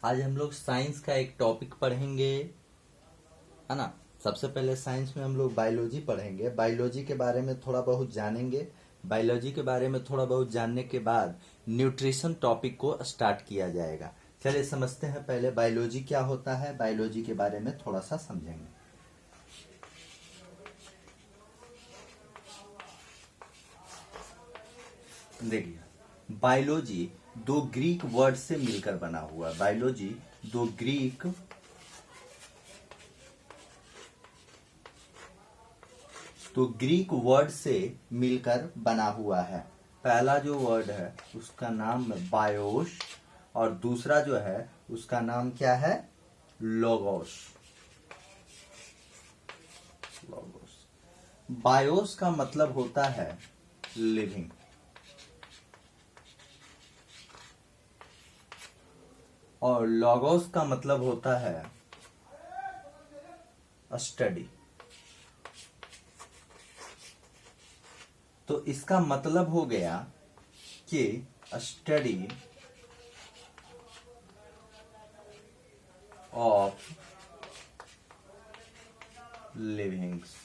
आज हम लोग साइंस का एक टॉपिक पढ़ेंगे, है ना। सबसे पहले साइंस में हम लोग बायोलॉजी पढ़ेंगे। बायोलॉजी के बारे में थोड़ा बहुत जानेंगे। बायोलॉजी के बारे में थोड़ा बहुत जानने के बाद न्यूट्रिशन टॉपिक को स्टार्ट किया जाएगा। चलिए समझते हैं पहले बायोलॉजी क्या होता है। बायोलॉजी के बारे में थोड़ा सा समझेंगे। देखिए, बायोलॉजी दो ग्रीक वर्ड से मिलकर बना हुआ है। बायोलॉजी दो ग्रीक वर्ड से मिलकर बना हुआ है। पहला जो वर्ड है उसका नाम है बायोस और दूसरा जो है उसका नाम क्या है, लोगोस। बायोस का मतलब होता है लिविंग और लोगोस का मतलब होता है स्टडी। तो इसका मतलब हो गया कि स्टडी ऑफ लिविंग्स।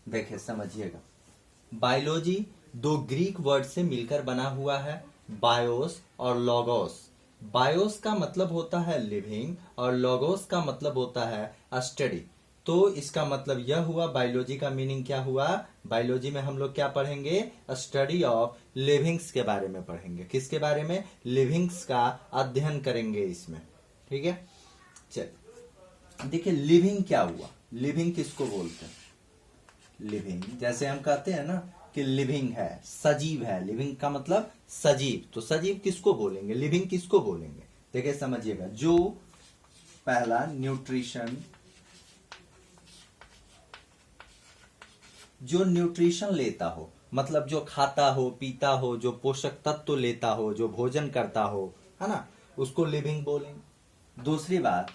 देखिए समझिएगा, बायोलॉजी दो ग्रीक वर्ड से मिलकर बना हुआ है, बायोस और लोगोस। बायोस का मतलब होता है लिविंग और लोगोस का मतलब होता है स्टडी। तो इसका मतलब यह हुआ, बायोलॉजी का मीनिंग क्या हुआ। बायोलॉजी में हम लोग क्या पढ़ेंगे, स्टडी ऑफ लिविंग्स के बारे में पढ़ेंगे। किसके बारे में, लिविंग्स का अध्ययन करेंगे इसमें। ठीक है, चल देखिए लिविंग क्या हुआ। लिविंग किसको बोलते हैं, लिविंग जैसे हम कहते हैं ना कि लिविंग है, सजीव है। लिविंग का मतलब सजीव, तो सजीव किसको बोलेंगे, लिविंग किसको बोलेंगे। देखिए समझिएगा, जो पहला न्यूट्रिशन, जो न्यूट्रिशन लेता हो, मतलब जो खाता हो पीता हो, जो पोषक तत्व लेता हो, जो भोजन करता हो, है ना, उसको लिविंग बोलेंगे। दूसरी बात,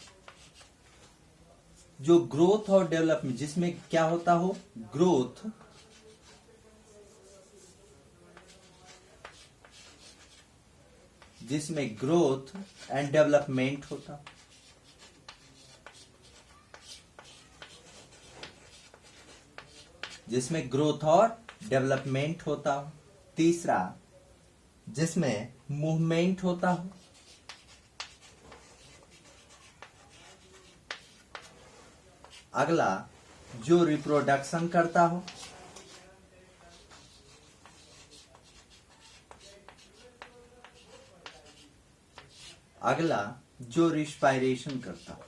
जो ग्रोथ और डेवलपमेंट, जिसमें क्या होता हो, ग्रोथ जिसमें ग्रोथ एंड डेवलपमेंट होता, जिसमें ग्रोथ और डेवलपमेंट होता हो। तीसरा, जिसमें मूवमेंट होता हो। अगला, जो रिप्रोडक्शन करता हो। अगला, जो रिस्पायरेशन करता हो।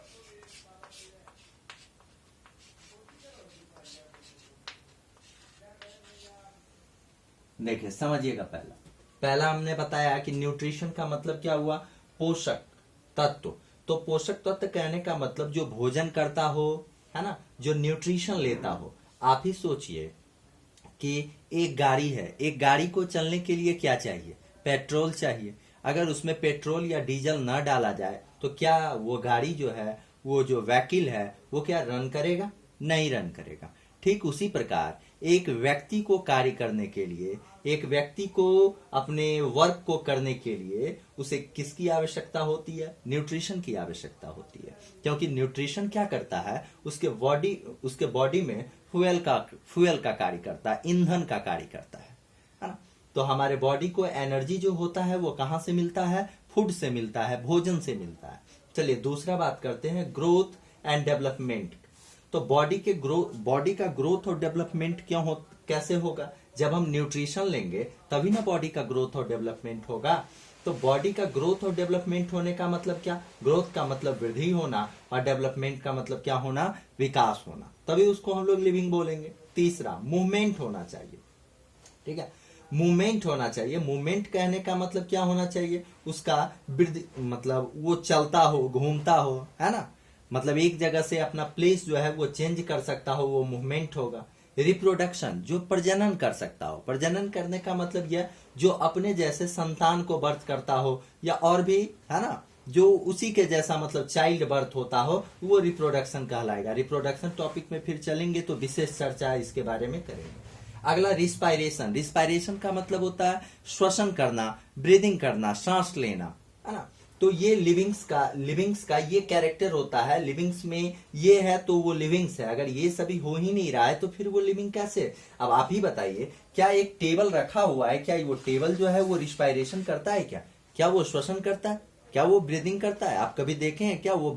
देखिए समझिएगा, पहला हमने बताया कि न्यूट्रिशन का मतलब क्या हुआ, पोषक तत्व। तो पोषक तत्व कहने का मतलब जो भोजन करता हो, है ना, जो न्यूट्रिशन लेता हो। आप ही सोचिए कि एक गाड़ी है, एक गाड़ी को चलने के लिए क्या चाहिए, पेट्रोल चाहिए। अगर उसमें पेट्रोल या डीजल न डाला जाए तो क्या वो गाड़ी जो है, वो जो व्हीकल है, वो क्या रन करेगा, नहीं रन करेगा। ठीक उसी प्रकार एक व्यक्ति को कार्य करने के लिए, एक व्यक्ति को अपने वर्क को करने के लिए उसे किसकी आवश्यकता होती है, न्यूट्रिशन की आवश्यकता होती है। क्योंकि न्यूट्रिशन क्या करता है, उसके बॉडी में फ्यूल का कार्य करता है, ईंधन का कार्य करता है ना। तो हमारे बॉडी को एनर्जी जो होता है वो कहां से मिलता है, फूड से मिलता है, भोजन से मिलता है। चलिए दूसरा बात करते हैं, ग्रोथ एंड डेवलपमेंट। तो बॉडी का ग्रोथ और डेवलपमेंट कैसे होगा, जब हम न्यूट्रिशन लेंगे तभी ना बॉडी का ग्रोथ और डेवलपमेंट होगा। तो बॉडी का ग्रोथ और डेवलपमेंट होने का मतलब क्या, ग्रोथ का मतलब वृद्धि होना और डेवलपमेंट का मतलब क्या होना, विकास होना। तभी उसको हम लोग लिविंग बोलेंगे। तीसरा, मूवमेंट होना चाहिए। ठीक है, मूवमेंट होना चाहिए। मूवमेंट कहने का मतलब क्या होना चाहिए, उसका वृद्धि, मतलब वो चलता हो, घूमता हो, है ना, मतलब एक जगह से अपना प्लेस जो है वो चेंज कर सकता हो, वो मूवमेंट होगा। रिप्रोडक्शन, जो प्रजनन कर सकता हो। प्रजनन करने का मतलब यह, जो अपने जैसे संतान को बर्थ करता हो, या और भी, है ना, जो उसी के जैसा मतलब चाइल्ड बर्थ होता हो, वो रिप्रोडक्शन कहलाएगा। रिप्रोडक्शन टॉपिक में फिर चलेंगे तो विशेष चर्चा इसके बारे में करेंगे। अगला रिस्पायरेशन। रिस्पायरेशन का मतलब होता है श्वसन करना, ब्रीदिंग करना, सांस लेना, है ना। तो ये लिविंग्स का ये कैरेक्टर होता है। लिविंग्स में ये है तो वो लिविंग्स है। अगर ये सभी हो ही नहीं रहा है तो फिर वो लिविंग कैसे? अब आप ही बताइए, क्या एक टेबल रखा हुआ है, क्या वो टेबल जो है वो रिस्पायरेशन करता है? क्या वो श्वसन करता है? क्या वो ब्रीदिंग करता है? आप कभी देखे हैं क्या? वो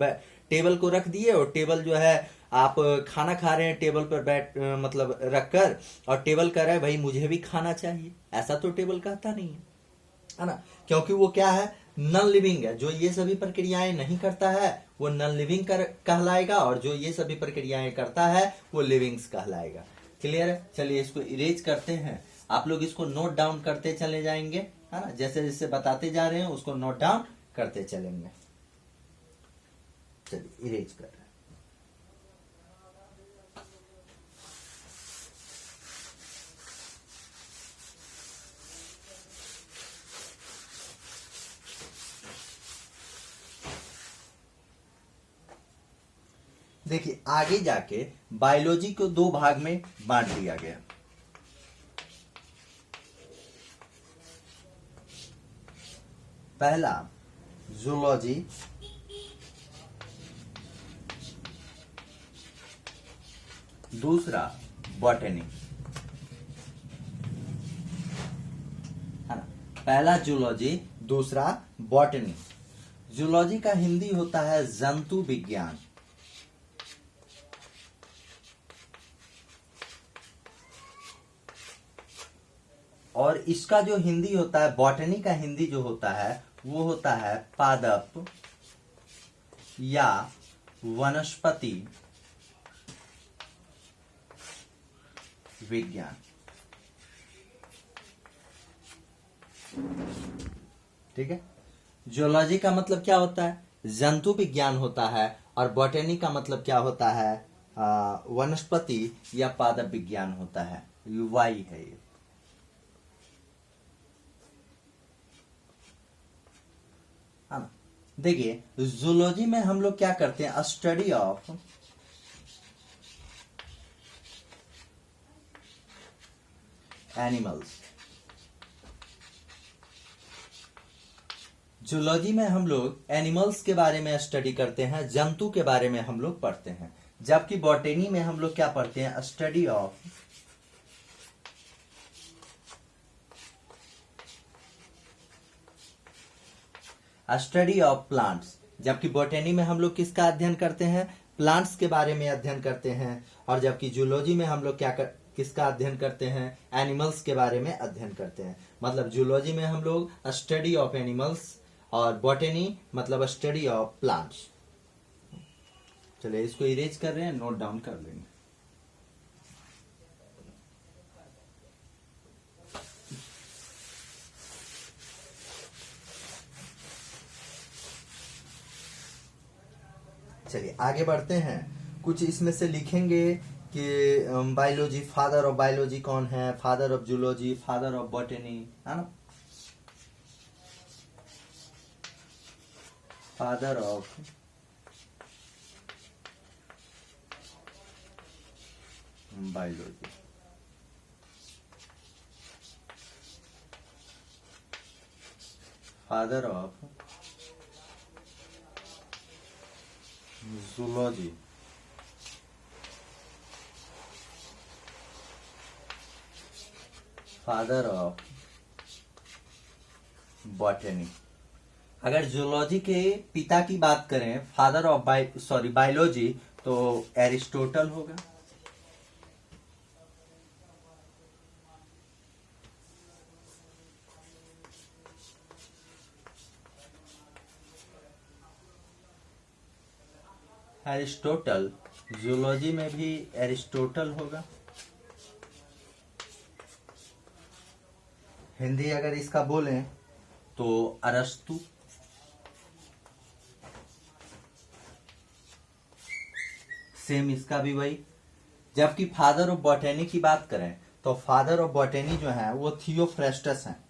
टेबल को रख दिए और टेबल जो है, आप खाना खा रहे हैं टेबल पर बैठ मतलब रख कर, और टेबल कह रहा है भाई मुझे भी खाना चाहिए, ऐसा तो टेबल कहता नहीं है ना? क्योंकि वो क्या है? नॉन लिविंग है। जो ये सभी प्रक्रियाएं नहीं करता है वो नॉन लिविंग कहलाएगा, और जो ये सभी प्रक्रियाएं करता है वो लिविंग्स कहलाएगा। क्लियर है? चलिए इसको इरेज करते हैं। आप लोग इसको नोट डाउन करते चले जाएंगे, है ना? जैसे जैसे बताते जा रहे हैं उसको नोट डाउन करते चलेंगे। चलिए इरेज कर रहे हैं। देखिए आगे जाके बायोलॉजी को दो भाग में बांट दिया गया। पहला जूलॉजी, दूसरा बॉटनी, है ना? पहला जूलॉजी, दूसरा बॉटनी। जूलॉजी का हिंदी होता है जंतु विज्ञान, और इसका जो हिंदी होता है, बॉटनी का हिंदी जो होता है वो होता है पादप या वनस्पति विज्ञान। ठीक है? जूलॉजी का मतलब क्या होता है? जंतु विज्ञान होता है, और बॉटनी का मतलब क्या होता है? वनस्पति या पादप विज्ञान होता है। वाई है ये। देखिए जूलॉजी में हम लोग क्या करते हैं? Study of animals. जूलॉजी में हम लोग एनिमल्स के बारे में स्टडी करते हैं, जंतु के बारे में हम लोग पढ़ते हैं। जबकि बॉटनी में हम लोग क्या पढ़ते हैं? Study of plants. जबकि बॉटनी में हम लोग किसका अध्ययन करते हैं? प्लांट्स के बारे में अध्ययन करते हैं। और जबकि जूलॉजी में हम लोग किसका अध्ययन करते हैं? एनिमल्स के बारे में अध्ययन करते हैं। मतलब जूलॉजी में हम लोग स्टडी ऑफ एनिमल्स, और बॉटनी मतलब स्टडी ऑफ प्लांट्स। चलिए इसको इरेज कर रहे हैं, नोट डाउन कर लेंगे। चलिए आगे बढ़ते हैं। कुछ इसमें से लिखेंगे कि बायोलॉजी, फादर ऑफ बायोलॉजी कौन है, father of zoology, father of botany, है ना? Father of biology, father of zoology, father of botany. अगर जूलॉजी के पिता की बात करें, फादर ऑफ बायोलॉजी, तो एरिस्टोटल होगा। एरिस्टोटल, जूलॉजी में भी एरिस्टोटल होगा। हिंदी अगर इसका बोलें तो अरस्तु। सेम इसका भी वही। जबकि फादर ऑफ बॉटनी की बात करें तो फादर ऑफ बॉटनी जो है वो थियोफ्रेस्टस हैं।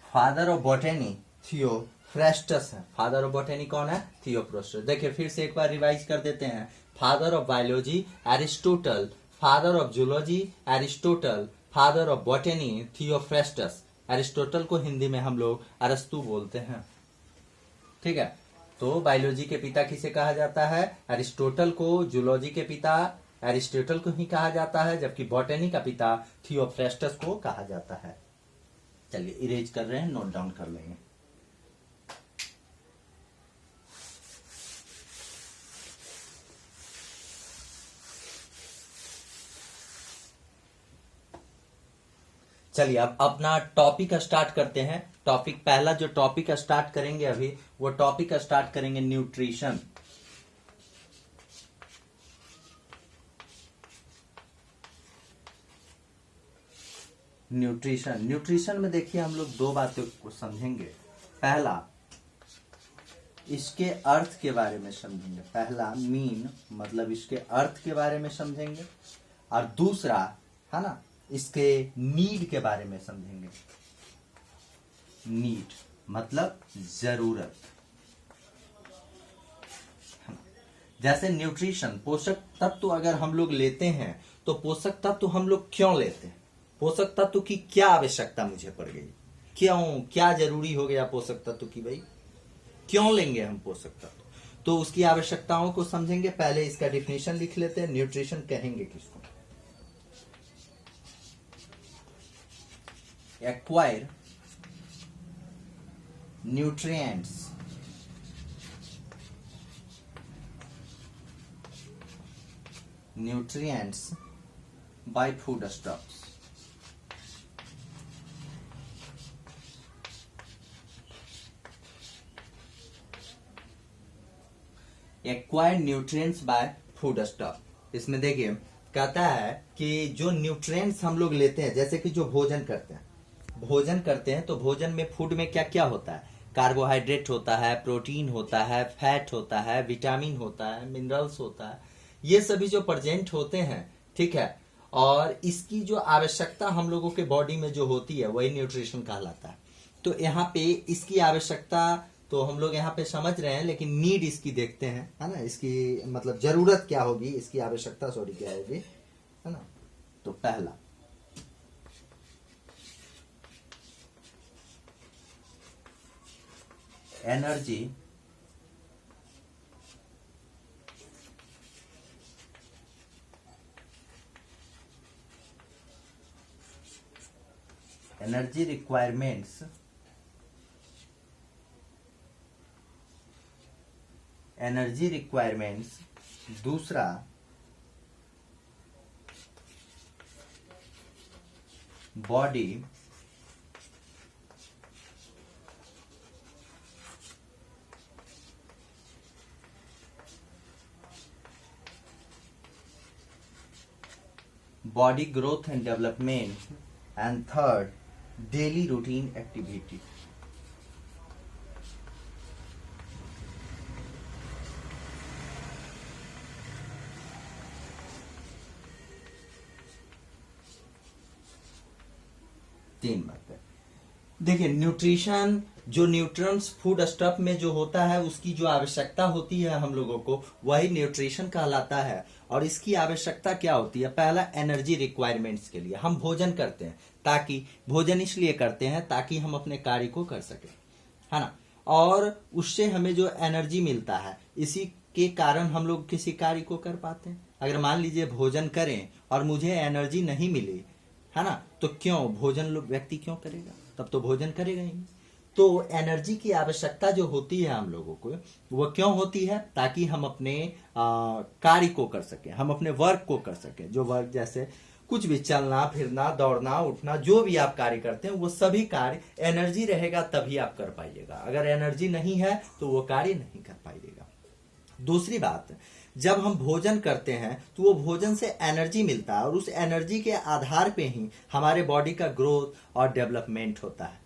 Father of botany Theophrastus. Theophrastus है। फादर ऑफ बॉटनी कौन है? थियोफ्रेस्टस। देखिए फिर से एक बार रिवाइज कर देते हैं। Father of biology Aristotle, father of zoology Aristotle, father of botany Theophrastus. Aristotle को हिंदी में हम लोग अरस्तु बोलते हैं, ठीक है। तो बायोलॉजी के पिता किसे कहा जाता है? एरिस्टोटल को। जूलॉजी के पिता एरिस्टोटल को ही कहा जाता है, जबकि बॉटनी का पिता थियोफ्रेस्टस को कहा जाता है। चलिए इरेज कर रहे हैं, नोट डाउन कर लेंगे। चलिए अब अपना टॉपिक स्टार्ट करते हैं। टॉपिक पहला जो टॉपिक स्टार्ट करेंगे अभी, वो टॉपिक स्टार्ट करेंगे न्यूट्रिशन। न्यूट्रिशन में देखिए हम लोग दो बातों को समझेंगे। पहला, इसके अर्थ के बारे में समझेंगे। पहला मीन मतलब इसके अर्थ के बारे में समझेंगे, और दूसरा है ना इसके नीड के बारे में समझेंगे। नीड मतलब जरूरत। जैसे न्यूट्रिशन पोषक तत्व अगर हम लोग लेते हैं तो पोषक तत्व हम लोग क्यों लेते हैं? पोषक तत्व की क्या आवश्यकता मुझे पड़ गई? क्यों, क्या जरूरी हो गया पोषक तत्व की? भाई क्यों लेंगे हम पोषक तत्व? तो उसकी आवश्यकताओं को समझेंगे। पहले इसका डिफिनेशन लिख लेते हैं। न्यूट्रिशन कहेंगे किसको? Acquire nutrients by foodstuffs. Acquired nutrients by food stuff. इसमें देखिए कहता है कि जो न्यूट्रिएंट्स हम लोग लेते हैं, जैसे कि जो भोजन करते हैं तो भोजन में फूड में क्या क्या होता है? कार्बोहाइड्रेट होता है, प्रोटीन होता है, फैट होता है, विटामिन होता है, मिनरल्स होता है। ये सभी जो प्रेजेंट होते हैं, ठीक है, और इसकी जो आवश्यकता हम लोगों के बॉडी में जो होती है वही न्यूट्रिशन कहलाता है। तो यहाँ पे इसकी आवश्यकता तो हम लोग यहाँ पे समझ रहे हैं, लेकिन नीड इसकी देखते हैं, है ना। इसकी मतलब जरूरत क्या होगी, इसकी आवश्यकता सॉरी क्या होगी, है ना। तो पहला एनर्जी रिक्वायरमेंट्स, दूसरा body growth and development, and third daily routine activity. तीन बातें देखिए। न्यूट्रिशन जो न्यूट्रिएंट्स फूड स्टफ में जो होता है उसकी जो आवश्यकता होती है हम लोगों को, वही न्यूट्रिशन कहलाता है। और इसकी आवश्यकता क्या होती है? पहला एनर्जी रिक्वायरमेंट्स के लिए हम भोजन करते हैं, ताकि भोजन इसलिए करते हैं ताकि हम अपने कार्य को कर सके, है ना। और उससे हमें जो एनर्जी मिलता है, इसी के कारण हम लोग किसी कार्य को कर पाते हैं। अगर मान लीजिए भोजन करें और मुझे एनर्जी नहीं मिली, है ना, तो क्यों भोजन लोग व्यक्ति क्यों करेगा? तब तो भोजन करेगा ही नहीं। तो एनर्जी की आवश्यकता जो होती है हम लोगों को, वो क्यों होती है? ताकि हम अपने कार्य को कर सके, हम अपने वर्क को कर सके। जो वर्क जैसे कुछ भी चलना फिरना, दौड़ना उठना, जो भी आप कार्य करते हैं वो सभी कार्य एनर्जी रहेगा तभी आप कर पाइएगा। अगर एनर्जी नहीं है तो वो कार्य नहीं कर पाइएगा। दूसरी बात, जब हम भोजन करते हैं तो वो भोजन से एनर्जी मिलता है, और उस एनर्जी के आधार पे ही हमारे बॉडी का ग्रोथ और डेवलपमेंट होता है।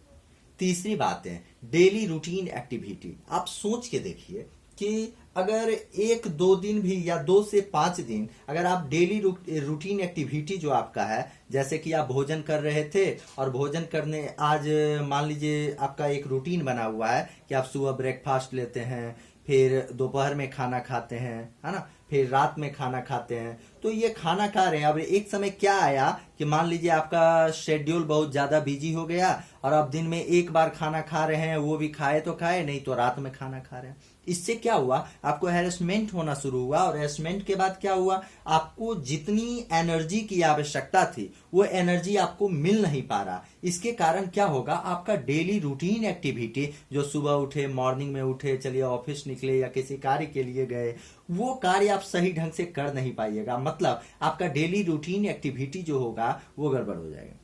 तीसरी बात है डेली रूटीन एक्टिविटी। आप सोच के देखिए कि अगर 1-2 दिन भी या 2 से 5 दिन अगर आप डेली रूटीन एक्टिविटी जो आपका है, जैसे कि आप भोजन कर रहे थे और भोजन करने आज मान लीजिए आपका एक रूटीन बना हुआ है कि आप सुबह ब्रेकफास्ट लेते हैं, फिर दोपहर में खाना खाते हैं, है ना, फिर रात में खाना खाते हैं, तो ये खाना खा रहे हैं। अब एक समय क्या आया कि मान लीजिए आपका शेड्यूल बहुत ज्यादा बिजी हो गया और आप दिन में एक बार खाना खा रहे हैं, वो भी खाए तो खाए, नहीं तो रात में खाना खा रहे हैं। इससे क्या हुआ, आपको हैरेसमेंट होना शुरू हुआ और हैरेसमेंट के बाद क्या हुआ, आपको जितनी एनर्जी की आवश्यकता थी वो एनर्जी आपको मिल नहीं पा रहा। इसके कारण क्या होगा, आपका डेली रूटीन एक्टिविटी जो सुबह उठे, मॉर्निंग में उठे, चलिए ऑफिस निकले या किसी कार्य के लिए गए, वो कार्य आप सही ढंग से कर नहीं पाइएगा। मतलब आपका डेली रूटीन एक्टिविटी जो होगा वो गड़बड़ हो जाएगा।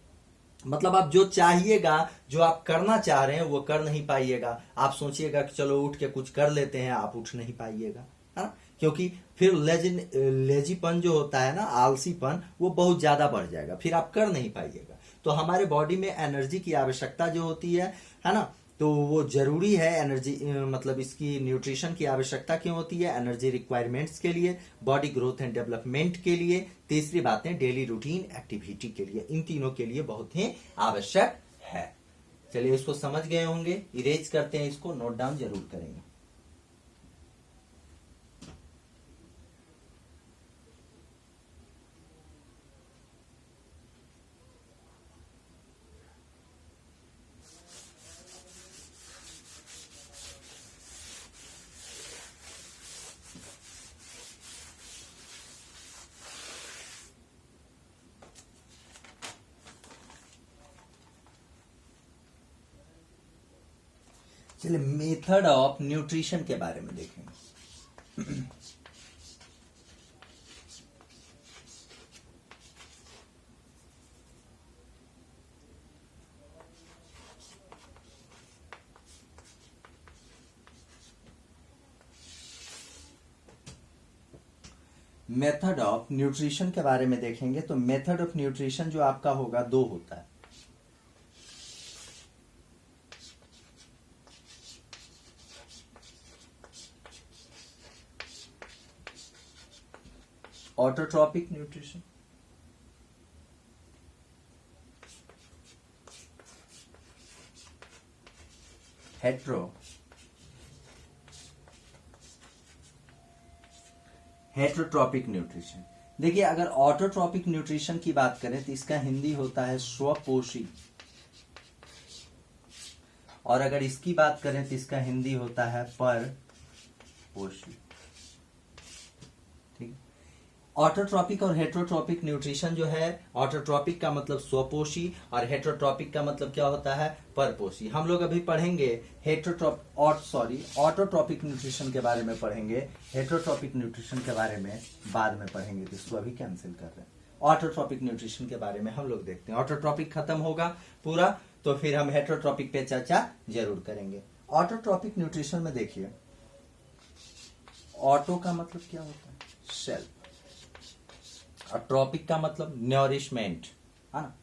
मतलब आप जो चाहिएगा, जो आप करना चाह रहे हैं वो कर नहीं पाइएगा। आप सोचिएगा कि चलो उठ के कुछ कर लेते हैं, आप उठ नहीं पाइएगा, है ना, क्योंकि फिर लेजीपन जो होता है ना, आलसीपन, वो बहुत ज्यादा बढ़ जाएगा, फिर आप कर नहीं पाइएगा। तो हमारे बॉडी में एनर्जी की आवश्यकता जो होती है ना, तो वो जरूरी है। एनर्जी मतलब इसकी न्यूट्रिशन की आवश्यकता क्यों होती है, एनर्जी रिक्वायरमेंट्स के लिए, बॉडी ग्रोथ एंड डेवलपमेंट के लिए, तीसरी बातें डेली रूटीन एक्टिविटी के लिए, इन तीनों के लिए बहुत ही आवश्यक है। चलिए इसको समझ गए होंगे, इरेज करते हैं, इसको नोट डाउन जरूर करेंगे। चलिए मेथड ऑफ न्यूट्रिशन के बारे में देखेंगे। मेथड ऑफ न्यूट्रिशन के बारे में देखेंगे तो मेथड ऑफ न्यूट्रिशन जो आपका होगा, दो होता है। Autotrophic nutrition, heterotrophic nutrition. देखिए अगर ऑटोट्रॉपिक न्यूट्रिशन की बात करें तो इसका हिंदी होता है स्वपोषी, और अगर इसकी बात करें तो इसका हिंदी होता है परपोषी। ठीक। ऑटोट्रॉपिक और हेट्रोट्रॉपिक न्यूट्रिशन जो है, ऑटोट्रॉपिक का मतलब स्वपोषी और हेट्रोट्रॉपिक का मतलब क्या होता है, परपोषी। हम लोग अभी पढ़ेंगे ऑटोट्रॉपिक न्यूट्रिशन के बारे में पढ़ेंगे, हेट्रोट्रॉपिक न्यूट्रिशन के बारे में बाद में पढ़ेंगे, तो इसको अभी कैंसिल कर रहे हैं। ऑटोट्रॉपिक न्यूट्रिशन के बारे में हम लोग देखते हैं। ऑटोट्रॉपिक खत्म होगा पूरा तो फिर हम हेट्रोट्रॉपिक पे चर्चा जरूर करेंगे। ऑटोट्रॉपिक न्यूट्रिशन में देखिए, ऑटो का मतलब क्या होता है, सेल्फ, और ट्रॉपिक का मतलब नरिशमेंट, है ना।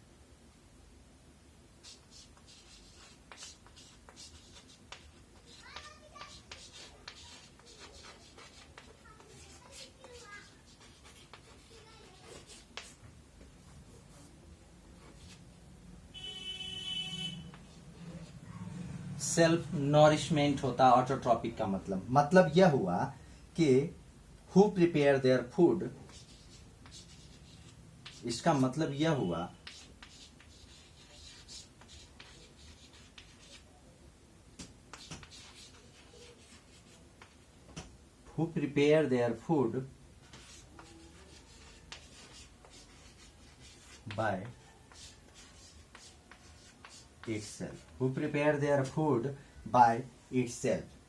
सेल्फ नरिशमेंट होता है ऑटोट्रॉपिक का मतलब यह हुआ कि हु प्रिपेयर देयर फूड, इसका मतलब यह हुआ who prepare their food by itself, who prepare their food by itself।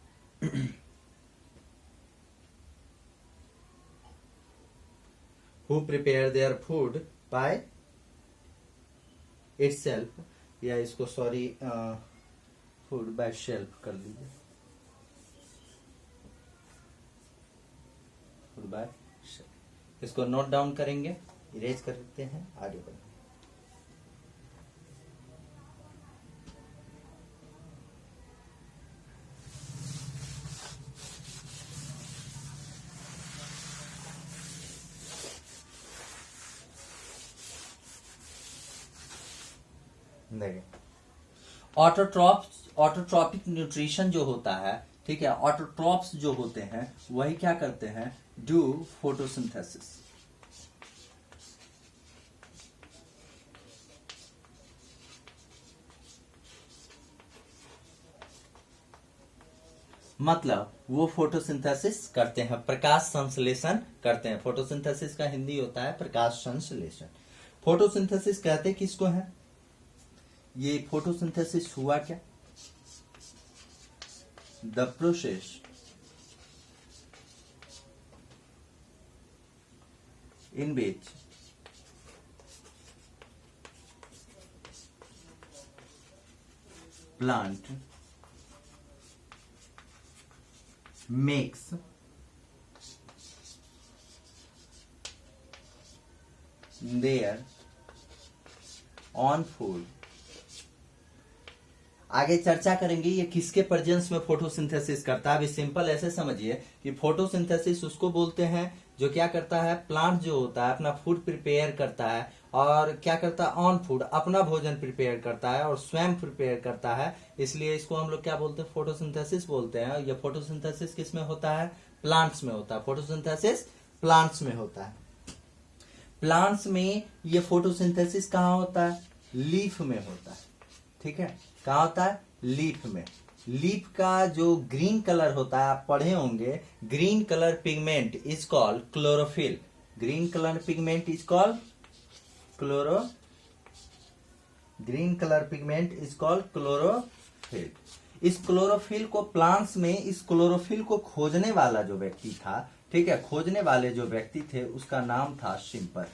who prepare their food by itself, या इसको सॉरी फूड बाय सेल्फ कर लीजिए, फूड बाय सेल्फ। इसको नोट डाउन करेंगे, इरेज करते हैं, आगे बढ़ेंगे। देखिए, ऑटोट्रॉपिक न्यूट्रिशन जो होता है, ठीक है, ऑटोट्रॉप्स जो होते हैं वही क्या करते हैं, डू फोटोसिंथेसिस। मतलब वो फोटोसिंथेसिस करते हैं, प्रकाश संश्लेषण करते हैं। फोटोसिंथेसिस का हिंदी होता है प्रकाश संश्लेषण। फोटोसिंथेसिस कहते किसको है? ये फोटोसिंथेसिस हुआ क्या? The process in which plant makes their own food। आगे चर्चा करेंगे ये किसके प्रेजेंस में फोटोसिंथेसिस करता है। अभी सिंपल ऐसे समझिए कि फोटोसिंथेसिस उसको बोलते हैं जो क्या करता है, प्लांट जो होता है अपना फूड प्रिपेयर करता है, और क्या करता है, ऑन फूड, अपना भोजन प्रिपेयर करता है और स्वयं प्रिपेयर करता है। इसलिए इसको हम लोग क्या बोलते हैं, फोटोसिंथेसिस बोलते हैं। ये फोटोसिंथेसिस किस में होता है? प्लांट्स में होता है। फोटोसिंथेसिस प्लांट्स में होता है। प्लांट्स में ये फोटोसिंथेसिस कहाँ होता है? लीफ में होता है। ठीक है, कहाँ होता है? लीफ में। लीफ का जो ग्रीन कलर होता है, आप पढ़े होंगे, green colour pigment is called chlorophyll. Green colour pigment is called green colour pigment is called chlorophyll. इस क्लोरोफिल को प्लांट्स में, इस क्लोरोफिल को खोजने वाला जो व्यक्ति था, ठीक है, खोजने वाले जो व्यक्ति थे उसका नाम था शिम्पर।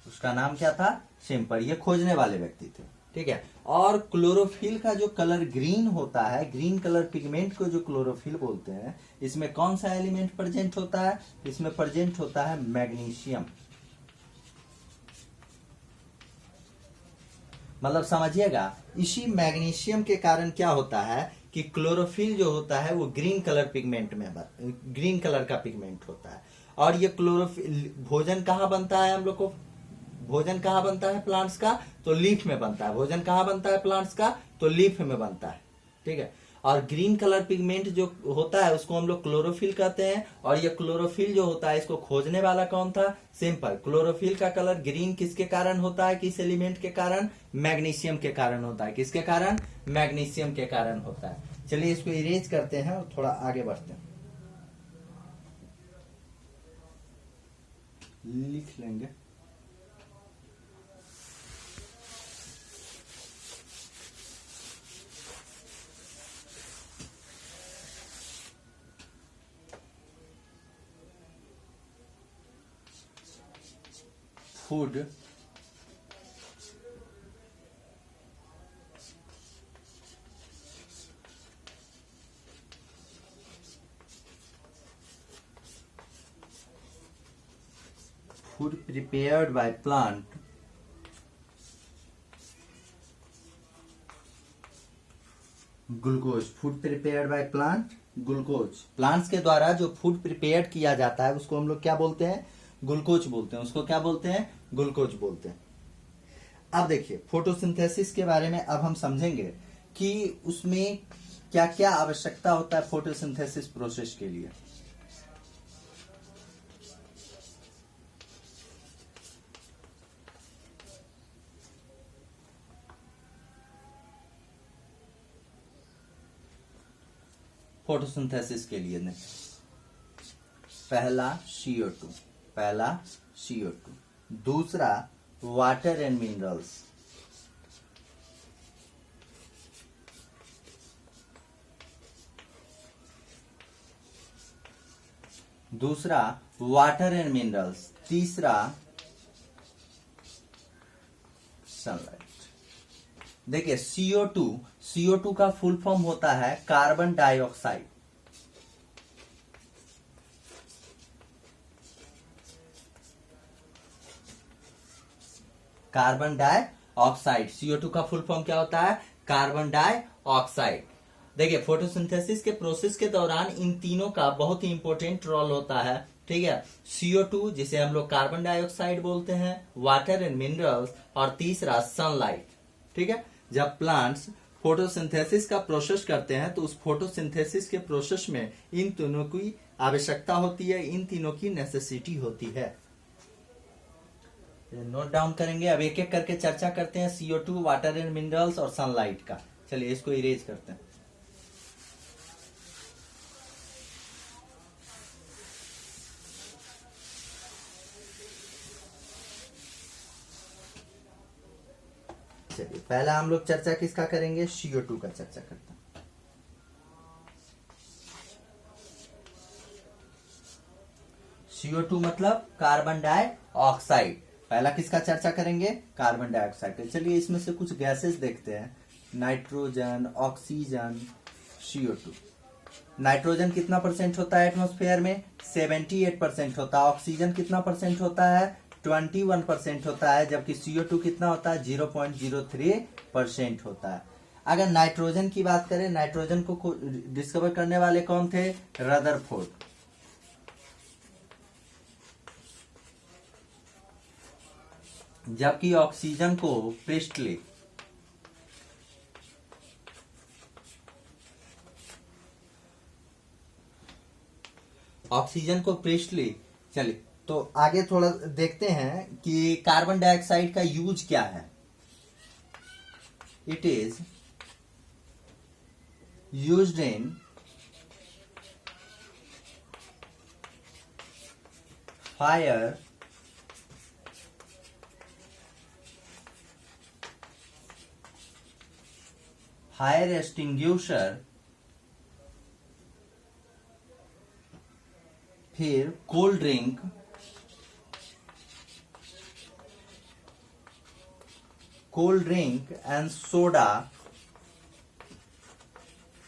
उसका नाम क्या था? शिम्पर। ये खोजने वाले व्यक्ति थे। ठीक है, और क्लोरोफिल का जो कलर ग्रीन होता है, ग्रीन कलर पिगमेंट को जो क्लोरोफिल बोलते हैं, इसमें कौन सा एलिमेंट प्रेजेंट होता है? इसमें प्रेजेंट होता है मैग्नीशियम। मतलब समझिएगा, इसी मैग्नीशियम के कारण क्या होता है कि क्लोरोफिल जो होता है वो ग्रीन कलर ग्रीन कलर का पिगमेंट होता है। और ये क्लोरोफिल, भोजन कहाँ बनता है हम लोग को? भोजन कहाँ बनता है प्लांट्स का? तो लीफ में बनता है। भोजन कहाँ बनता है प्लांट्स का? तो लीफ में बनता है। ठीक है, और ग्रीन कलर पिगमेंट जो होता है उसको हम लोग क्लोरोफिल कहते हैं। और ये क्लोरोफिल जो होता है इसको खोजने वाला कौन था? सिंपल। क्लोरोफिल का कलर ग्रीन किसके कारण होता है? किस एलिमेंट के कारण? मैग्नीशियम के कारण होता है। किसके कारण? मैग्नीशियम के कारण होता है। चलिए इसको इरेज करते हैं और थोड़ा आगे बढ़ते हैं, लिख लेंगे। Food prepared by plant glucose. Food prepared by plant glucose. Plants के द्वारा जो फूड प्रिपेयर किया जाता है उसको हम लोग क्या बोलते हैं? ग्लूकोज बोलते हैं। उसको क्या बोलते हैं? ग्लूकोज बोलते हैं। अब देखिए फोटोसिंथेसिस के बारे में अब हम समझेंगे कि उसमें क्या क्या आवश्यकता होता है फोटोसिंथेसिस प्रोसेस के लिए। फोटोसिंथेसिस के लिए नहीं, पहला CO2, पहला CO2, दूसरा वाटर एंड मिनरल्स, दूसरा वाटर एंड मिनरल्स, तीसरा सनलाइट। देखिए CO2 का फुल फॉर्म होता है carbon dioxide. Carbon dioxide, CO2 का फुल फॉर्म क्या होता है? Carbon dioxide. देखिए फोटोसिंथेसिस के प्रोसेस के दौरान इन तीनों का बहुत ही इंपॉर्टेंट रोल होता है। ठीक है, CO2 जिसे हम लोग कार्बन डाइऑक्साइड बोलते हैं, वाटर एंड मिनरल्स, और तीसरा सनलाइट। ठीक है। जब प्लांट्स फोटोसिंथेसिस का प्रोसेस करते हैं तो उस फोटोसिंथेसिस के प्रोसेस में इन तीनों की आवश्यकता होती है, इन तीनों की नेसेसिटी होती है। नोट डाउन करेंगे। अब एक एक करके चर्चा करते हैं CO2, वाटर एंड मिनरल्स और सनलाइट का। चलिए इसको इरेज करते हैं। चलिए पहला हम लोग चर्चा किसका करेंगे? CO2 का चर्चा करते हैं। CO2 मतलब कार्बन डाइऑक्साइड। पहला किसका चर्चा करेंगे? Carbon dioxide. चलिए इसमें से कुछ गैसेस देखते हैं। Nitrogen, oxygen, CO2। नाइट्रोजन कितना परसेंट होता है एटमॉस्फेयर में? 78% होता है। ऑक्सीजन कितना परसेंट होता है? 21% होता है। जबकि CO2 कितना होता है? 0.03% होता है। अगर नाइट्रोजन की बात करें, नाइट्रोजन को डिस्कवर करने वाले कौन थे? रदरफोर्ड। जबकि ऑक्सीजन को प्रिस्टली। ऑक्सीजन को प्रिस्टली। चलिए तो आगे थोड़ा देखते हैं कि कार्बन डाइऑक्साइड का यूज क्या है। It is used in fire fire extinguisher, फिर cold drink, and soda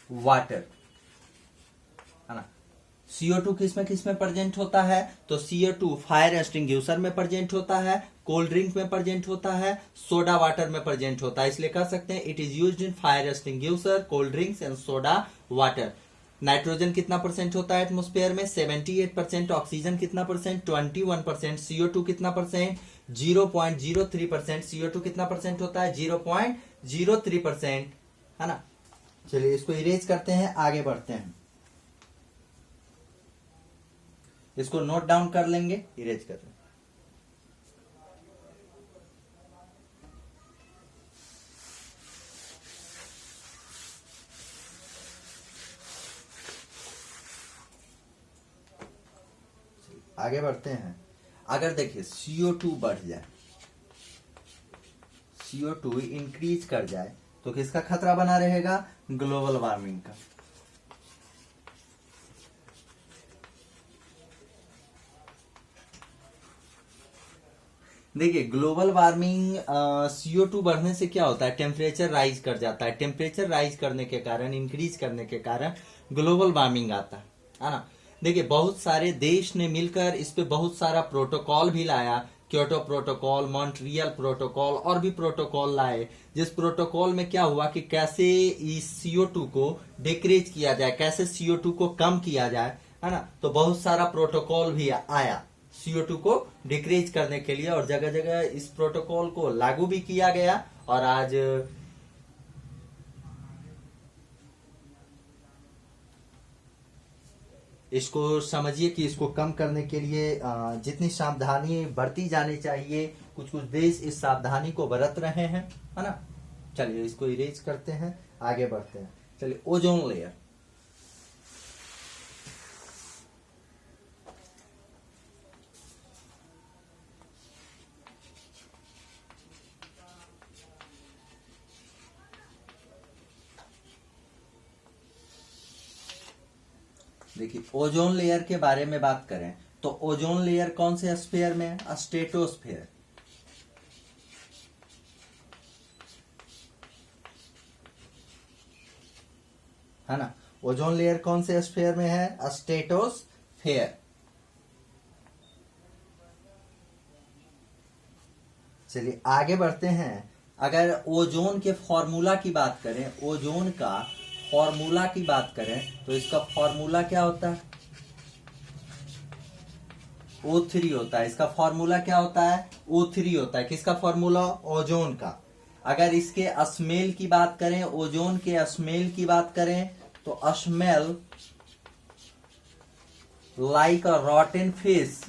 water, है ना। CO2 किस में प्रेजेंट होता है? तो CO2 फायर एक्सटिंग्विशर में प्रेजेंट होता है, कोल्ड ड्रिंक में प्रेजेंट होता है, सोडा वाटर में प्रेजेंट होता है। इसलिए कह सकते हैं it is used in fire extinguisher, cold drinks and soda water. Nitrogen कितना परसेंट होता है एटमॉस्फेयर में? 78%। ऑक्सीजन कितना परसेंट? 21%। CO2 कितना परसेंट? 0.03%। CO2 कितना परसेंट होता है? 0.03%, है ना। चलिए इसको इरेज करते हैं, आगे बढ़ते हैं। इसको नोट डाउन कर लेंगे, इरेज कर लेंगे। आगे बढ़ते हैं। अगर देखिए CO2 बढ़ जाए, CO2 इंक्रीज कर जाए तो किसका खतरा बना रहेगा? ग्लोबल वार्मिंग का। देखिए ग्लोबल वार्मिंग, CO2 बढ़ने से क्या होता है? टेम्परेचर राइज कर जाता है। टेम्परेचर राइज करने के कारण, इंक्रीज करने के कारण ग्लोबल वार्मिंग आता है ना। देखिए बहुत सारे देश ने मिलकर इस पे बहुत सारा प्रोटोकॉल भी लाया। क्योटो प्रोटोकॉल, मॉन्ट्रियल प्रोटोकॉल और भी प्रोटोकॉल लाए। जिस प्रोटोकॉल में क्या हुआ कि कैसे इस CO2 को डिक्रीज किया जाए, कैसे CO2 को कम किया जाए, है ना। तो बहुत सारा प्रोटोकॉल भी आया CO2 को डिक्रीज करने के लिए, और जगह जगह इस प्रोटोकॉल को लागू भी किया गया। और आज इसको समझिए कि इसको कम करने के लिए जितनी सावधानी बरती जानी चाहिए, कुछ कुछ देश इस सावधानी को बरत रहे हैं, है ना। चलिए इसको इरेज करते हैं, आगे बढ़ते हैं। चलिए ओजोन लेयर। देखिए ओजोन लेयर के बारे में बात करें तो ओजोन लेयर कौन से स्फीयर में है? स्ट्रेटोस्फीयर, है ना। ओजोन लेयर कौन से स्फीयर में है? स्ट्रेटोस्फीयर। चलिए आगे बढ़ते हैं। अगर ओजोन के फॉर्मूला की बात करें, ओजोन का फॉर्मूला की बात करें तो इसका फॉर्मूला क्या होता है? O3 होता है। इसका फॉर्मूला क्या होता है? O3 होता है। किसका फॉर्मूला? ओजोन का। अगर इसके स्मेल की बात करें, ओजोन के स्मेल की बात करें, तो स्मेल लाइक अ रॉटन फिश,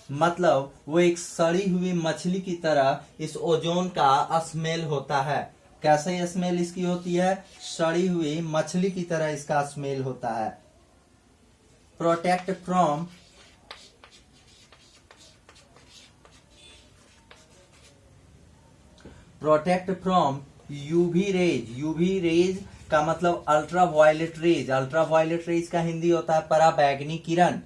मतलब वो एक सड़ी हुई मछली की तरह इस ओजोन का स्मेल होता है। कैसे स्मेल इसकी होती है? सड़ी हुई मछली की तरह इसका स्मेल होता है। Protect from UV rays. UV rays का मतलब ultra violet rays. Ultra violet rays का हिंदी होता है पराबैंगनी किरण।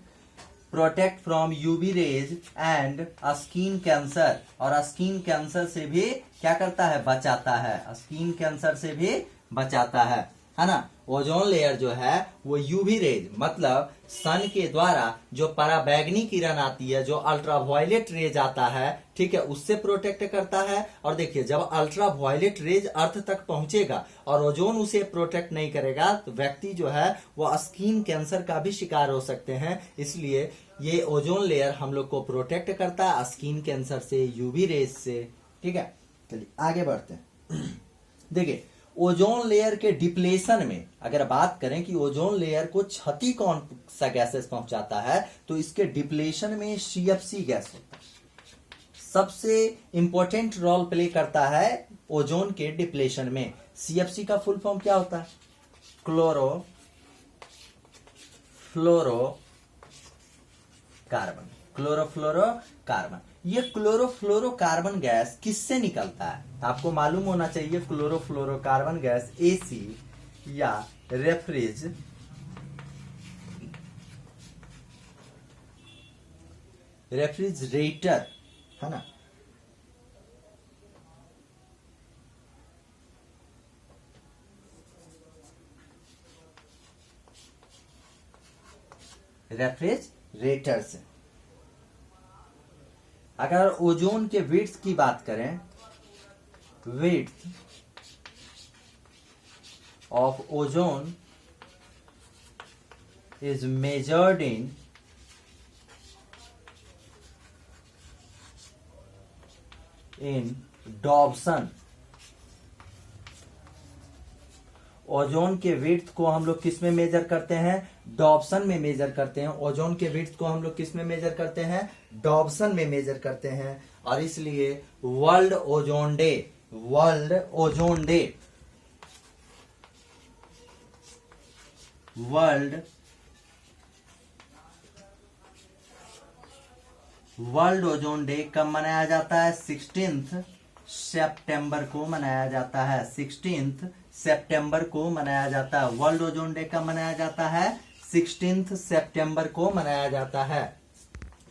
Protect from UV rays and skin cancer, और स्किन कैंसर से भी क्या करता है? बचाता है। स्किन कैंसर से भी बचाता है ना। ओजोन लेयर जो है वो यूवी रेज मतलब सन के द्वारा जो पराबैंगनी किरण आती है, जो अल्ट्रावायलेट रेज आता है, ठीक है, उससे प्रोटेक्ट करता है। और देखिए जब अल्ट्रावायलेट रेज अर्थ तक पहुंचेगा और ओजोन उसे प्रोटेक्ट नहीं करेगा तो व्यक्ति जो है वो स्किन कैंसर का भी शिकार हो सकते हैं। इसलिए ये ओजोन लेयर हम लोग को प्रोटेक्ट करता है स्किन कैंसर से, यूवी रेज से। ठीक है, चलिए आगे बढ़ते हैं। देखिए ओजोन लेयर के डिप्लेशन में अगर बात करें कि ओजोन लेयर को क्षति कौन सा गैसेस पहुंचाता है, तो इसके डिप्लेशन में सीएफसी गैस होता है, सबसे इंपॉर्टेंट रोल प्ले करता है ओजोन के डिप्लेशन में। सीएफसी का फुल फॉर्म क्या होता है? क्लोरोफ्लोरोकार्बन। क्लोरोफ्लोरोकार्बन, ये क्लोरोफ्लोरोकार्बन गैस किससे निकलता है? आपको मालूम होना चाहिए क्लोरोफ्लोरोकार्बन गैस एसी या रेफ्रिजरेटर है ना, रेफ्रिजरेटर से। अगर ओजोन के विड्थ की बात करें, width of ozone is measured in Dobson. Ozone के विड्थ को हम लोग किस में मेजर करते हैं? डॉब्सन में मेजर करते हैं। ओजोन के विड्थ को हम लोग किस में मेजर करते हैं? डॉब्सन में मेजर करते हैं। और इसलिए world ozone day, world ozone day, world ozone day कब मनाया जाता है? 16 सितंबर को मनाया जाता है। 16 सितंबर को मनाया जाता है। वर्ल्ड ओजोन डे कब मनाया जाता है? 16 सितंबर को मनाया जाता है।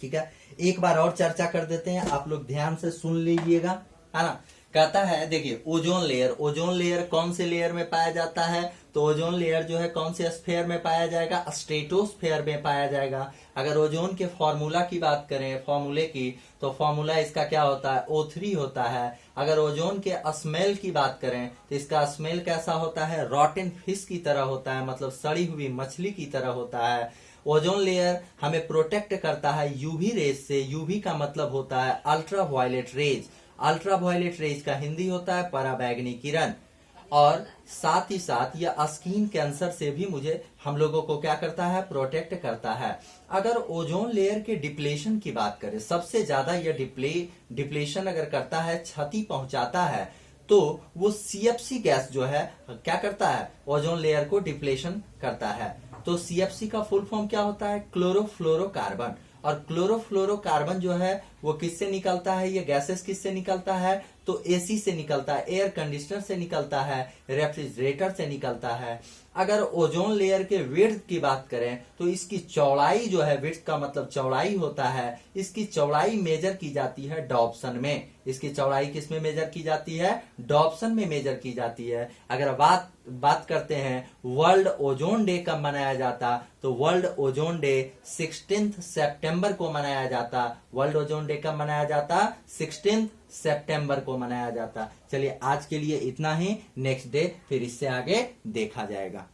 ठीक है, एक बार और चर्चा कर देते हैं, आप लोग ध्यान से सुन लीजिएगा, है ना। कहता है देखिए ओजोन लेयर, ओजोन लेयर कौन से लेयर में पाया जाता है? तो ओजोन लेयर जो है कौन से स्फीयर में पाया जाएगा? स्ट्रेटोस्फीयर में पाया जाएगा। अगर ओजोन के फॉर्मूला की बात करें, फॉर्मूले की, तो फॉर्मूला इसका क्या होता है? O3 होता है। अगर ओजोन के स्मेल की बात करें तो इसका स्मेल कैसा होता है? रॉटन फिश की तरह होता है, मतलब सड़ी हुई मछली की तरह होता है। ओजोन लेयर हमें प्रोटेक्ट करता है यूवी रेज से। यूवी का मतलब होता है ultra violet rays. Ultra violet rays का हिंदी होता है पराबैंगनी किरण। और साथ ही साथ यह स्किन कैंसर से भी हम लोगों को क्या करता है? प्रोटेक्ट करता है। अगर ओजोन लेयर के डिप्लेशन की बात करें, सबसे ज्यादा यह डिप्लेशन अगर करता है, क्षति पहुंचाता है, तो वो सीएफसी गैस जो है क्या करता है? ओजोन लेयर को डिप्लेशन करता है। तो सीएफसी का फुल फॉर्म क्या होता है? क्लोरोफ्लोरोकार्बन। और क्लोरोफ्लोरोकार्बन जो है वो किससे निकलता है? ये गैसेस किससे निकलता है? तो एसी से निकलता है, एयर कंडीशनर से निकलता है, रेफ्रिजरेटर से निकलता है। अगर ओजोन लेयर के विड्थ की बात करें तो इसकी चौड़ाई जो है, विड्थ का मतलब चौड़ाई होता है, इसकी चौड़ाई मेजर की जाती है डॉप्सन में। इसकी चौड़ाई किस में मेजर की जाती है? डॉप्सन में मेजर की जाती है। अगर बात करते हैं वर्ल्ड ओजोन डे कब मनाया जाता, तो वर्ल्ड ओजोन डे 16 सितंबर को मनाया जाता। वर्ल्ड ओजोन डे कब मनाया जाता? 16 सितंबर को मनाया जाता। चलिए आज के लिए इतना ही, नेक्स्ट डे फिर इससे आगे देखा जाएगा।